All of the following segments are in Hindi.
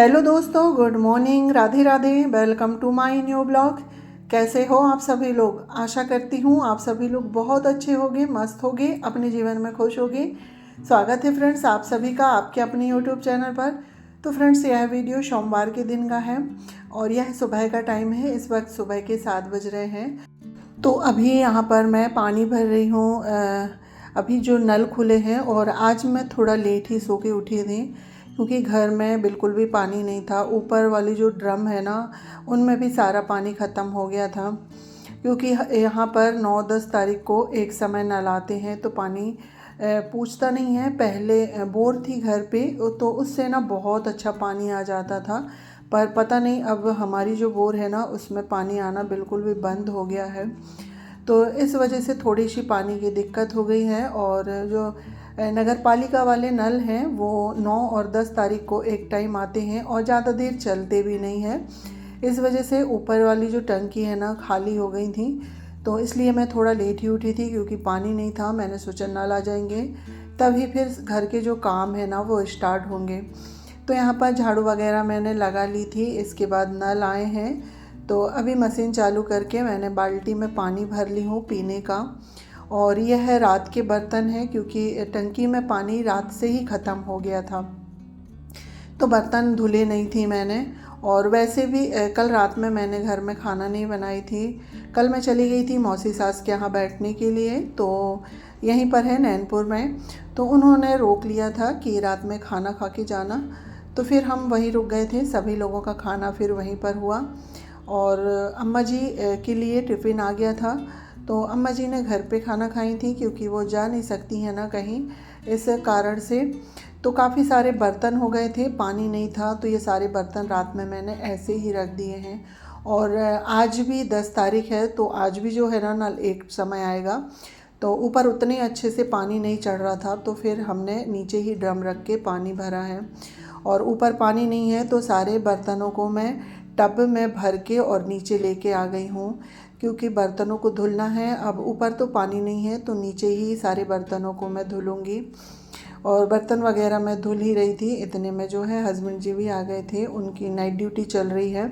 हेलो दोस्तों, good morning, Radhe Radhe. Welcome to my new blog. कैसे हो आप सभी लोग? आशा करती हूँ आप सभी लोग बहुत अच्छे होंगे, मस्त होंगे, अपने जीवन में खुश होंगे। स्वागत है फ्रेंड्स आप सभी का आपके अपने यूट्यूब चैनल पर। तो फ्रेंड्स, यह वीडियो सोमवार के दिन का है और यह सुबह का टाइम है। इस वक्त सुबह के 7 बज रहे हैं। तो अभी यहाँ पर मैं पानी भर रही हूँ। अभी जो नल खुले हैं और आज मैं थोड़ा लेट ही सो के उठी थी क्योंकि घर में बिल्कुल भी पानी नहीं था। ऊपर वाली जो ड्रम है ना, उनमें भी सारा पानी ख़त्म हो गया था क्योंकि यहाँ पर 9-10 तारीख को एक समय नल आते हैं तो पानी पूछता नहीं है। पहले बोर थी घर पे तो उससे ना बहुत अच्छा पानी आ जाता था, पर पता नहीं अब हमारी जो बोर है ना उसमें पानी आना बिल्कुल भी बंद हो गया है। तो इस वजह से थोड़ी सी पानी की दिक्कत हो गई है। और जो नगर पालिका वाले नल हैं वो 9 और 10 तारीख को एक टाइम आते हैं और ज़्यादा देर चलते भी नहीं हैं। इस वजह से ऊपर वाली जो टंकी है ना खाली हो गई थी, तो इसलिए मैं थोड़ा लेट ही उठी थी क्योंकि पानी नहीं था। मैंने सोचा नल आ जाएंगे तभी फिर घर के जो काम है ना वो स्टार्ट होंगे। तो यहाँ पर झाड़ू वगैरह मैंने लगा ली थी। इसके बाद नल आए हैं तो अभी मशीन चालू करके मैंने बाल्टी में पानी भर ली हूँ पीने का। और यह है रात के बर्तन हैं क्योंकि टंकी में पानी रात से ही ख़त्म हो गया था, तो बर्तन धुले नहीं थी मैंने। और वैसे भी कल रात में मैंने घर में खाना नहीं बनाई थी। कल मैं चली गई थी मौसी सास के यहाँ बैठने के लिए, तो यहीं पर है नैनपुर में। तो उन्होंने रोक लिया था कि रात में खाना खा के जाना, तो फिर हम वहीं रुक गए थे। सभी लोगों का खाना फिर वहीं पर हुआ। और अम्मा जी के लिए टिफ़िन आ गया था, तो अम्मा जी ने घर पे खाना खाई थी क्योंकि वो जा नहीं सकती हैं ना कहीं, इस कारण से। तो काफ़ी सारे बर्तन हो गए थे, पानी नहीं था, तो ये सारे बर्तन रात में मैंने ऐसे ही रख दिए हैं। और आज भी 10 तारीख है तो आज भी जो है ना नल एक समय आएगा। तो ऊपर उतने अच्छे से पानी नहीं चढ़ रहा था तो फिर हमने नीचे ही ड्रम रख के पानी भरा है। और ऊपर पानी नहीं है तो सारे बर्तनों को मैं टब में भर के और नीचे लेके आ गई हूँ क्योंकि बर्तनों को धुलना है। अब ऊपर तो पानी नहीं है तो नीचे ही सारे बर्तनों को मैं धुलूँगी। और बर्तन वगैरह मैं धुल ही रही थी, इतने में जो है हस्बैंड जी भी आ गए थे, उनकी नाइट ड्यूटी चल रही है।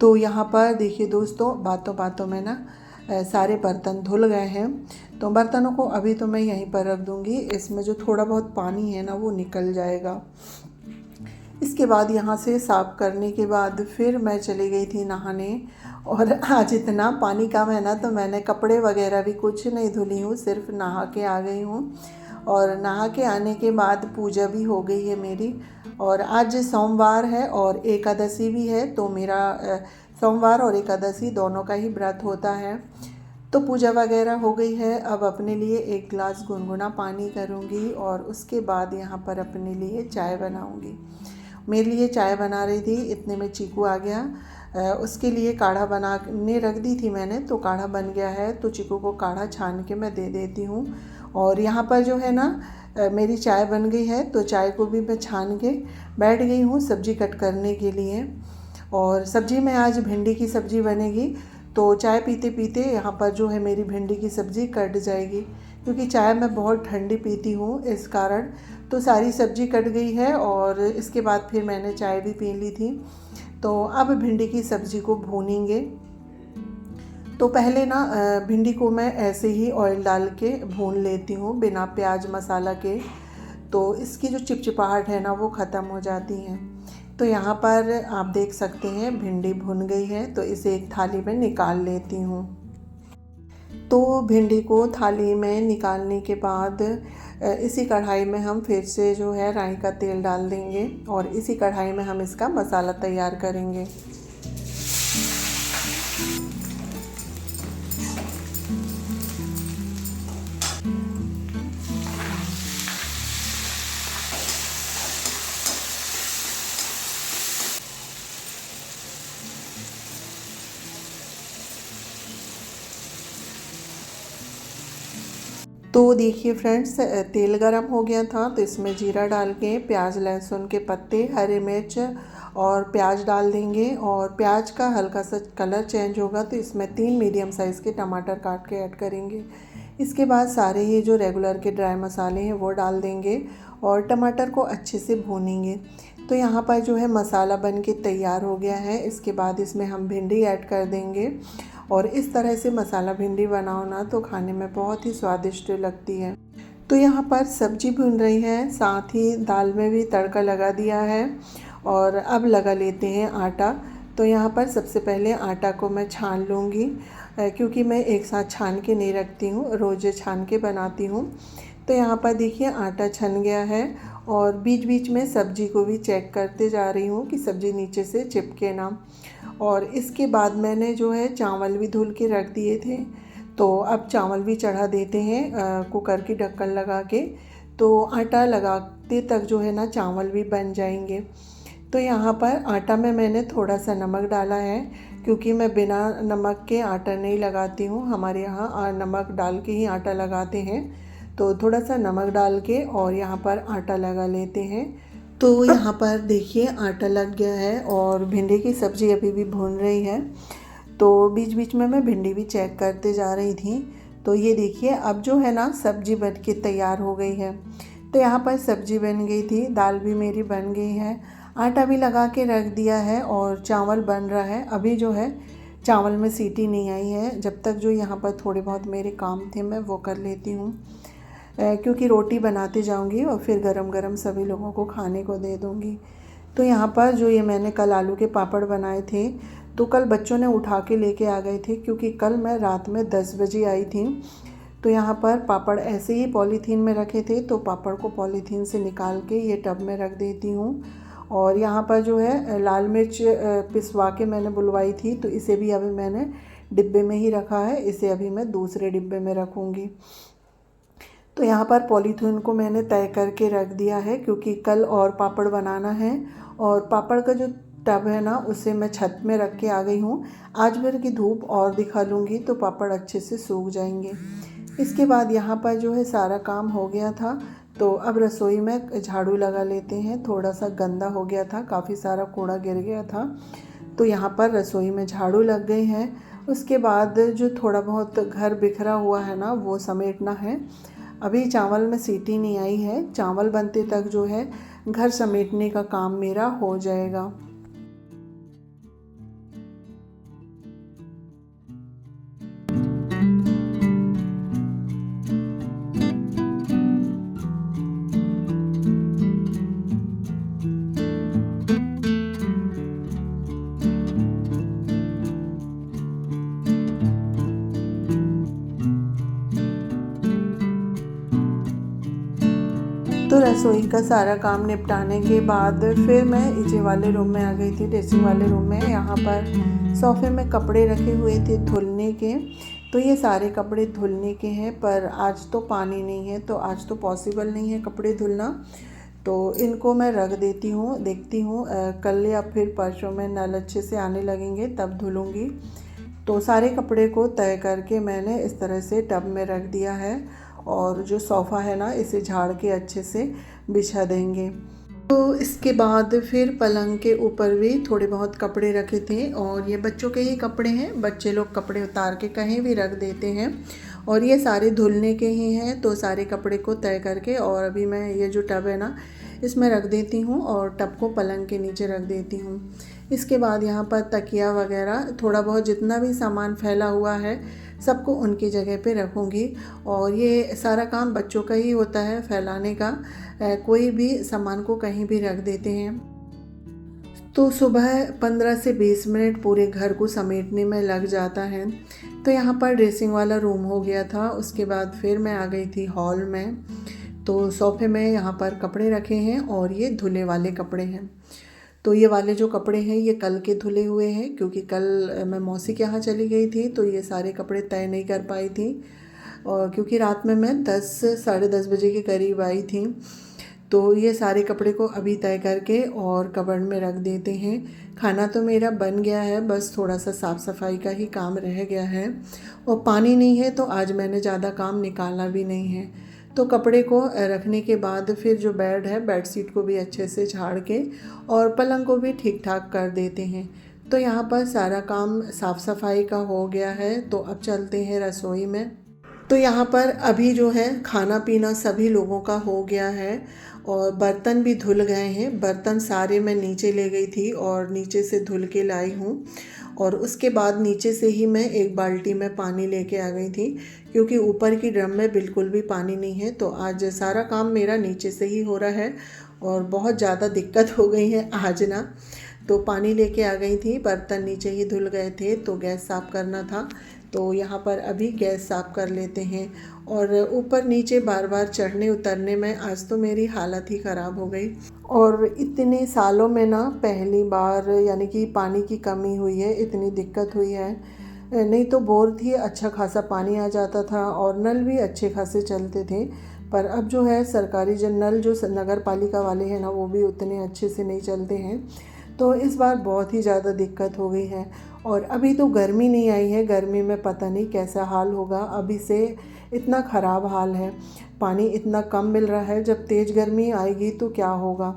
तो यहाँ पर देखिए दोस्तों, बातों बातों में ना सारे बर्तन धुल गए हैं। तो बर्तनों को अभी तो मैं यहीं पर रख दूँगी, इसमें जो थोड़ा बहुत पानी है ना वो निकल जाएगा। इसके बाद यहाँ से साफ़ करने के बाद फिर मैं चली गई थी नहाने। और आज इतना पानी कम है ना तो मैंने कपड़े वगैरह भी कुछ नहीं धुली हूँ, सिर्फ नहा के आ गई हूँ। और नहा के आने के बाद पूजा भी हो गई है मेरी। और आज सोमवार है और एकादशी भी है, तो मेरा सोमवार और एकादशी दोनों का ही व्रत होता है। तो पूजा वगैरह हो गई है। अब अपने लिए एक गिलास गुनगुना पानी करूँगी और उसके बाद यहाँ पर अपने लिए चाय बनाऊँगी। मेरे लिए चाय बना रही थी, इतने में चीकू आ गया। उसके लिए काढ़ा बनाने रख दी थी मैंने, तो काढ़ा बन गया है, तो चीकू को काढ़ा छान के मैं दे देती हूँ। और यहाँ पर जो है ना मेरी चाय बन गई है, तो चाय को भी मैं छान के बैठ गई हूँ सब्ज़ी कट करने के लिए। और सब्ज़ी में आज भिंडी की सब्ज़ी बनेगी, तो चाय पीते पीते यहाँ पर जो है मेरी भिंडी की सब्ज़ी कट जाएगी क्योंकि चाय मैं बहुत ठंडी पीती हूँ, इस कारण। तो सारी सब्ज़ी कट गई है और इसके बाद फिर मैंने चाय भी पी ली थी। तो अब भिंडी की सब्ज़ी को भूनेंगे। तो पहले ना भिंडी को मैं ऐसे ही ऑयल डाल के भून लेती हूँ बिना प्याज मसाला के, तो इसकी जो चिपचिपाहट है ना वो ख़त्म हो जाती है। तो यहाँ पर आप देख सकते हैं भिंडी भुन गई है, तो इसे एक थाली में निकाल लेती हूँ। तो भिंडी को थाली में निकालने के बाद इसी कढ़ाई में हम फिर से जो है राई का तेल डाल देंगे और इसी कढ़ाई में हम इसका मसाला तैयार करेंगे। तो देखिए फ्रेंड्स, तेल गरम हो गया था तो इसमें जीरा डाल के प्याज लहसुन के पत्ते, हरी मिर्च और प्याज डाल देंगे। और प्याज का हल्का सा कलर चेंज होगा तो इसमें 3 मीडियम साइज़ के टमाटर काट के ऐड करेंगे। इसके बाद सारे ये जो रेगुलर के ड्राई मसाले हैं वो डाल देंगे और टमाटर को अच्छे से भूनेंगे। तो यहाँ पर जो है मसाला बन के तैयार हो गया है। इसके बाद इसमें हम भिंडी ऐड कर देंगे और इस तरह से मसाला भिंडी बनाओ ना तो खाने में बहुत ही स्वादिष्ट लगती है। तो यहाँ पर सब्जी भून रही है, साथ ही दाल में भी तड़का लगा दिया है और अब लगा लेते हैं आटा। तो यहाँ पर सबसे पहले आटा को मैं छान लूँगी, क्योंकि मैं एक साथ छान के नहीं रखती हूँ, रोज़ छान के बनाती हूँ। तो यहाँ पर देखिए आटा छन गया है और बीच बीच में सब्ज़ी को भी चेक करते जा रही हूँ कि सब्ज़ी नीचे से चिपके ना। और इसके बाद मैंने जो है चावल भी धुल के रख दिए थे, तो अब चावल भी चढ़ा देते हैं कुकर की ढक्कन लगा के। तो आटा लगाते तक जो है ना चावल भी बन जाएंगे। तो यहाँ पर आटा में मैंने थोड़ा सा नमक डाला है, क्योंकि मैं बिना नमक के आटा नहीं लगाती हूँ। हमारे यहाँ नमक डाल के ही आटा लगाते हैं। तो थोड़ा सा नमक डाल के और यहाँ पर आटा लगा लेते हैं। तो यहाँ पर देखिए आटा लग गया है और भिंडी की सब्ज़ी अभी भी भून रही है। तो बीच बीच में मैं भिंडी भी चेक करते जा रही थी। तो ये देखिए अब जो है ना सब्ज़ी बन के तैयार हो गई है। तो यहाँ पर सब्ज़ी बन गई थी, दाल भी मेरी बन गई है, आटा भी लगा के रख दिया है और चावल बन रहा है। अभी जो है चावल में सीटी नहीं आई है। जब तक जो यहाँ पर थोड़े बहुत मेरे काम थे मैं वो कर लेती हूँ, क्योंकि रोटी बनाते जाऊँगी और फिर गरम गरम सभी लोगों को खाने को दे दूँगी। तो यहाँ पर जो ये मैंने कल आलू के पापड़ बनाए थे, तो कल बच्चों ने उठा के लेके आ गए थे, क्योंकि कल मैं रात में 10 बजे आई थी। तो यहाँ पर पापड़ ऐसे ही पॉलीथीन में रखे थे, तो पापड़ को पॉलीथीन से निकाल के ये टब में रख देती हूँ। और यहाँ पर जो है लाल मिर्च पिसवा के मैंने बुलवाई थी, तो इसे भी अभी मैंने डिब्बे में ही रखा है। इसे अभी मैं दूसरे डिब्बे में रखूँगी। तो यहाँ पर पॉलीथीन को मैंने तय करके रख दिया है, क्योंकि कल और पापड़ बनाना है। और पापड़ का जो टब है ना उसे मैं छत में रख के आ गई हूँ। आज भर की धूप और दिखा लूँगी तो पापड़ अच्छे से सूख जाएंगे। इसके बाद यहाँ पर जो है सारा काम हो गया था, तो अब रसोई में झाड़ू लगा लेते हैं। थोड़ा सा गंदा हो गया था, काफ़ी सारा कूड़ा गिर गया था, तो यहाँ पर रसोई में झाड़ू लग गई है। उसके बाद जो थोड़ा बहुत घर बिखरा हुआ है ना वो समेटना है। अभी चावल में सीटी नहीं आई है, चावल बनते तक जो है घर समेटने का काम मेरा हो जाएगा। तो रसोई का सारा काम निपटाने के बाद फिर मैं नीचे वाले रूम में आ गई थी, ड्रेसिंग वाले रूम में। यहाँ पर सोफ़े में कपड़े रखे हुए थे धुलने के, तो ये सारे कपड़े धुलने के हैं, पर आज तो पानी नहीं है, तो आज तो पॉसिबल नहीं है कपड़े धुलना। तो इनको मैं रख देती हूँ, देखती हूँ कल या फिर परसों में नल अच्छे से आने लगेंगे तब धुलूँगी। तो सारे कपड़े को तय करके मैंने इस तरह से टब में रख दिया है और जो सोफ़ा है ना इसे झाड़ के अच्छे से बिछा देंगे। तो इसके बाद फिर पलंग के ऊपर भी थोड़े बहुत कपड़े रखे थे और ये बच्चों के ही कपड़े हैं। बच्चे लोग कपड़े उतार के कहीं भी रख देते हैं और ये सारे धुलने के ही हैं। तो सारे कपड़े को तय करके और अभी मैं ये जो टब है ना इसमें रख देती हूँ और टब को पलंग के नीचे रख देती हूँ। इसके बाद यहाँ पर तकिया वगैरह थोड़ा बहुत जितना भी सामान फैला हुआ है सबको उनकी जगह पे रखूँगी। और ये सारा काम बच्चों का ही होता है फैलाने का, कोई भी सामान को कहीं भी रख देते हैं। तो सुबह 15 से 20 मिनट पूरे घर को समेटने में लग जाता है। तो यहाँ पर ड्रेसिंग वाला रूम हो गया था। उसके बाद फिर मैं आ गई थी हॉल में। तो सोफ़े में यहाँ पर कपड़े रखे हैं और ये धुले वाले कपड़े हैं। तो ये वाले जो कपड़े हैं ये कल के धुले हुए हैं, क्योंकि कल मैं मौसी के यहाँ चली गई थी तो ये सारे कपड़े तय नहीं कर पाई थी। और क्योंकि रात में मैं 10 साढ़े 10 बजे के करीब आई थी, तो ये सारे कपड़े को अभी तय करके और कबर्ड में रख देते हैं। खाना तो मेरा बन गया है, बस थोड़ा सा साफ़ सफाई का ही काम रह गया है। और पानी नहीं है तो आज मैंने ज़्यादा काम निकाला भी नहीं है। तो कपड़े को रखने के बाद फिर जो बेड है बेडशीट को भी अच्छे से झाड़ के और पलंग को भी ठीक ठाक कर देते हैं। तो यहाँ पर सारा काम साफ़ सफाई का हो गया है। तो अब चलते हैं रसोई में। तो यहाँ पर अभी जो है खाना पीना सभी लोगों का हो गया है और बर्तन भी धुल गए हैं। बर्तन सारे मैं नीचे ले गई थी और नीचे से धुल के लाई हूँ। और उसके बाद नीचे से ही मैं एक बाल्टी में पानी लेके आ गई थी, क्योंकि ऊपर की ड्रम में बिल्कुल भी पानी नहीं है। तो आज सारा काम मेरा नीचे से ही हो रहा है और बहुत ज़्यादा दिक्कत हो गई है आज ना। तो पानी लेके आ गई थी, बर्तन नीचे ही धुल गए थे तो गैस साफ़ करना था। तो यहाँ पर अभी गैस साफ़ कर लेते हैं। और ऊपर नीचे बार बार चढ़ने उतरने में आज तो मेरी हालत ही ख़राब हो गई। और इतने सालों में ना पहली बार यानी कि पानी की कमी हुई है, इतनी दिक्कत हुई है। नहीं तो बोर थी, अच्छा खासा पानी आ जाता था और नल भी अच्छे खासे चलते थे। पर अब जो है सरकारी जो नल जो नगर पालिका वाले हैं ना, वो भी उतने अच्छे से नहीं चलते हैं। तो इस बार बहुत ही ज़्यादा दिक्कत हो गई है। और अभी तो गर्मी नहीं आई है, गर्मी में पता नहीं कैसा हाल होगा। अभी से इतना ख़राब हाल है, पानी इतना कम मिल रहा है। जब तेज़ गर्मी आएगी तो क्या होगा।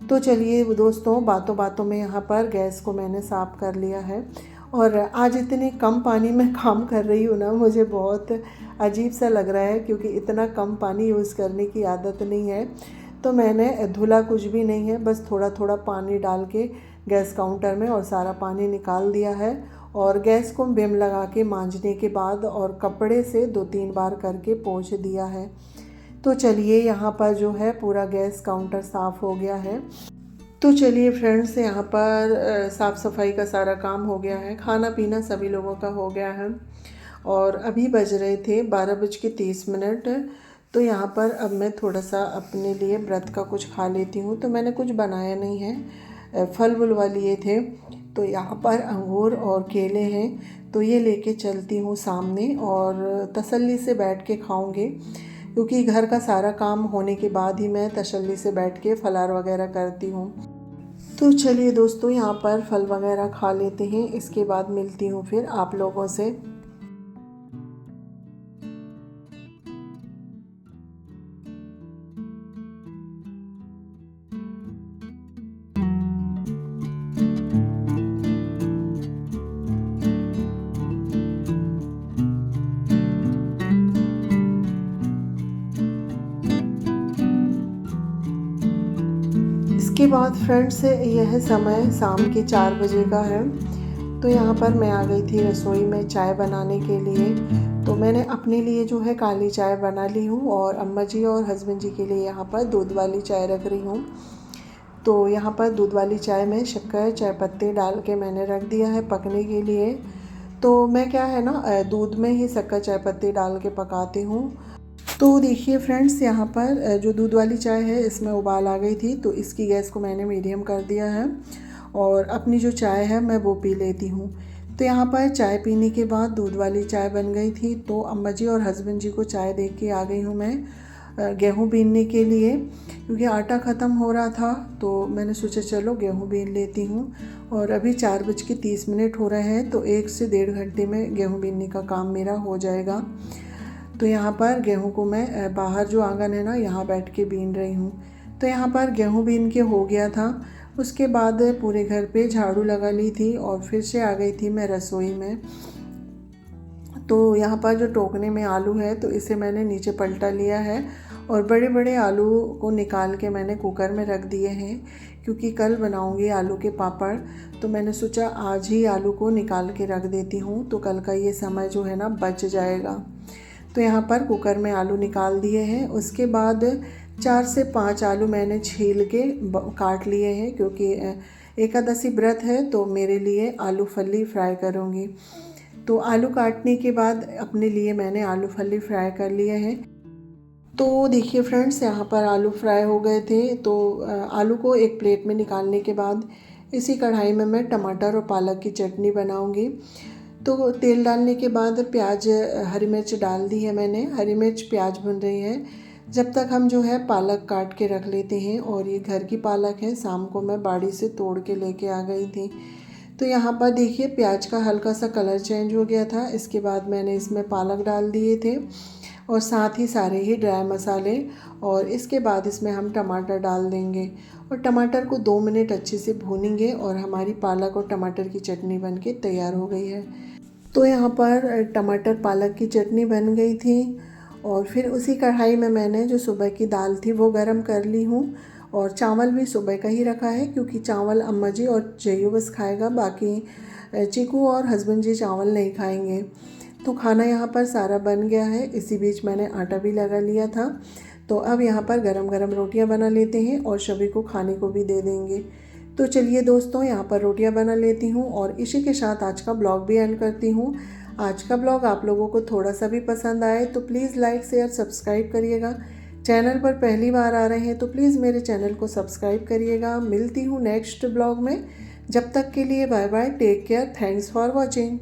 तो चलिए दोस्तों, बातों बातों में यहाँ पर गैस को मैंने साफ़ कर लिया है। और आज इतने कम पानी में काम कर रही हूँ ना, मुझे बहुत अजीब सा लग रहा है, क्योंकि इतना कम पानी यूज़ करने की आदत नहीं है। तो मैंने धुला कुछ भी नहीं है, बस थोड़ा थोड़ा पानी डाल के गैस काउंटर में और सारा पानी निकाल दिया है। और गैस को विम लगा के मांजने के बाद और कपड़े से 2-3 बार करके पोंछ दिया है। तो चलिए, यहाँ पर जो है पूरा गैस काउंटर साफ़ हो गया है। तो चलिए फ्रेंड्स, यहाँ पर साफ़ सफाई का सारा काम हो गया है, खाना पीना सभी लोगों का हो गया है। और अभी बज रहे थे 12:30। तो यहाँ पर अब मैं थोड़ा सा अपने लिए व्रत का कुछ खा लेती हूँ। तो मैंने कुछ बनाया नहीं है, फल वुलवा लिए थे। तो यहाँ पर अंगूर और केले हैं, तो ये लेके चलती हूँ सामने और तसल्ली से बैठ के खाऊँगी, क्योंकि घर का सारा काम होने के बाद ही मैं तसल्ली से बैठ के फलार वगैरह करती हूँ। तो चलिए दोस्तों, यहाँ पर फल वगैरह खा लेते हैं, इसके बाद मिलती हूँ फिर आप लोगों से। इसके बाद फ्रेंड्स, यह समय शाम के 4 बजे का है। तो यहाँ पर मैं आ गई थी रसोई में चाय बनाने के लिए। तो मैंने अपने लिए जो है काली चाय बना ली हूँ और अम्मा जी और हस्बैंड जी के लिए यहाँ पर दूध वाली चाय रख रही हूँ। तो यहाँ पर दूध वाली चाय में शक्कर चाय पत्ती डाल के मैंने रख दिया है पकने के लिए। तो मैं क्या है ना, दूध में ही शक्कर चाय पत्ती डाल के पकाती हूँ। तो देखिए फ्रेंड्स, यहाँ पर जो दूध वाली चाय है इसमें उबाल आ गई थी, तो इसकी गैस को मैंने मीडियम कर दिया है और अपनी जो चाय है मैं वो पी लेती हूँ। तो यहाँ पर चाय पीने के बाद दूध वाली चाय बन गई थी। तो अम्मा जी और हस्बैंड जी को चाय दे के आ गई हूँ मैं गेहूँ बीनने के लिए, क्योंकि आटा ख़त्म हो रहा था। तो मैंने सोचा चलो गेहूँ बीन लेती हूँ। और अभी 4:30 हो रहे हैं, तो 1 से 1.5 घंटे में गेहूँ बीनने का काम मेरा हो जाएगा। तो यहाँ पर गेहूं को मैं बाहर जो आंगन है ना, यहाँ बैठ के बीन रही हूँ। तो यहाँ पर गेहूं बीन के हो गया था। उसके बाद पूरे घर पे झाड़ू लगा ली थी और फिर से आ गई थी मैं रसोई में। तो यहाँ पर जो टोकने में आलू है, तो इसे मैंने नीचे पलटा लिया है और बड़े बड़े आलू को निकाल के मैंने कुकर में रख दिए हैं, क्योंकि कल बनाऊँगी आलू के पापड़। तो मैंने सोचा आज ही आलू को निकाल के रख देती हूँ, तो कल का ये समय जो है ना बच जाएगा। तो यहाँ पर कुकर में आलू निकाल दिए हैं। उसके बाद 4 से 5 आलू मैंने छील के काट लिए हैं, क्योंकि एकादशी व्रत है तो मेरे लिए आलू फली फ्राई करूँगी। तो आलू काटने के बाद अपने लिए मैंने आलू फली फ्राई कर लिए हैं। तो देखिए फ्रेंड्स, यहाँ पर आलू फ्राई हो गए थे। तो आलू को एक प्लेट में निकालने के बाद इसी कढ़ाई में मैं टमाटर और पालक की चटनी बनाऊँगी। तो तेल डालने के बाद प्याज हरी मिर्च डाल दी है मैंने। हरी मिर्च प्याज भुन रही है, जब तक हम जो है पालक काट के रख लेते हैं। और ये घर की पालक है, शाम को मैं बाड़ी से तोड़ के लेके आ गई थी। तो यहाँ पर देखिए प्याज का हल्का सा कलर चेंज हो गया था। इसके बाद मैंने इसमें पालक डाल दिए थे और साथ ही सारे ही ड्राई मसाले। और इसके बाद इसमें हम टमाटर डाल देंगे और टमाटर को 2 मिनट अच्छे से भूनेंगे और हमारी पालक और टमाटर की चटनी बनके तैयार हो गई है। तो यहाँ पर टमाटर पालक की चटनी बन गई थी और फिर उसी कढ़ाई में मैंने जो सुबह की दाल थी वो गरम कर ली हूँ। और चावल भी सुबह का ही रखा है क्योंकि चावल अम्मा जी और जयू बस खाएगा, बाकी चीकू और हस्बैंड जी चावल नहीं खाएंगे। तो खाना यहाँ पर सारा बन गया है। इसी बीच मैंने आटा भी लगा लिया था। तो अब यहाँ पर गरम गरम रोटियाँ बना लेते हैं और सभी को खाने को भी दे देंगे। तो चलिए दोस्तों, यहाँ पर रोटियाँ बना लेती हूँ और इसी के साथ आज का ब्लॉग भी एंड करती हूँ। आज का ब्लॉग आप लोगों को थोड़ा सा भी पसंद आए तो प्लीज़ लाइक शेयर सब्सक्राइब करिएगा। चैनल पर पहली बार आ रहे हैं तो प्लीज़ मेरे चैनल को सब्सक्राइब करिएगा। मिलती हूँ नेक्स्ट ब्लॉग में। जब तक के लिए bye bye, take care, thanks for watching.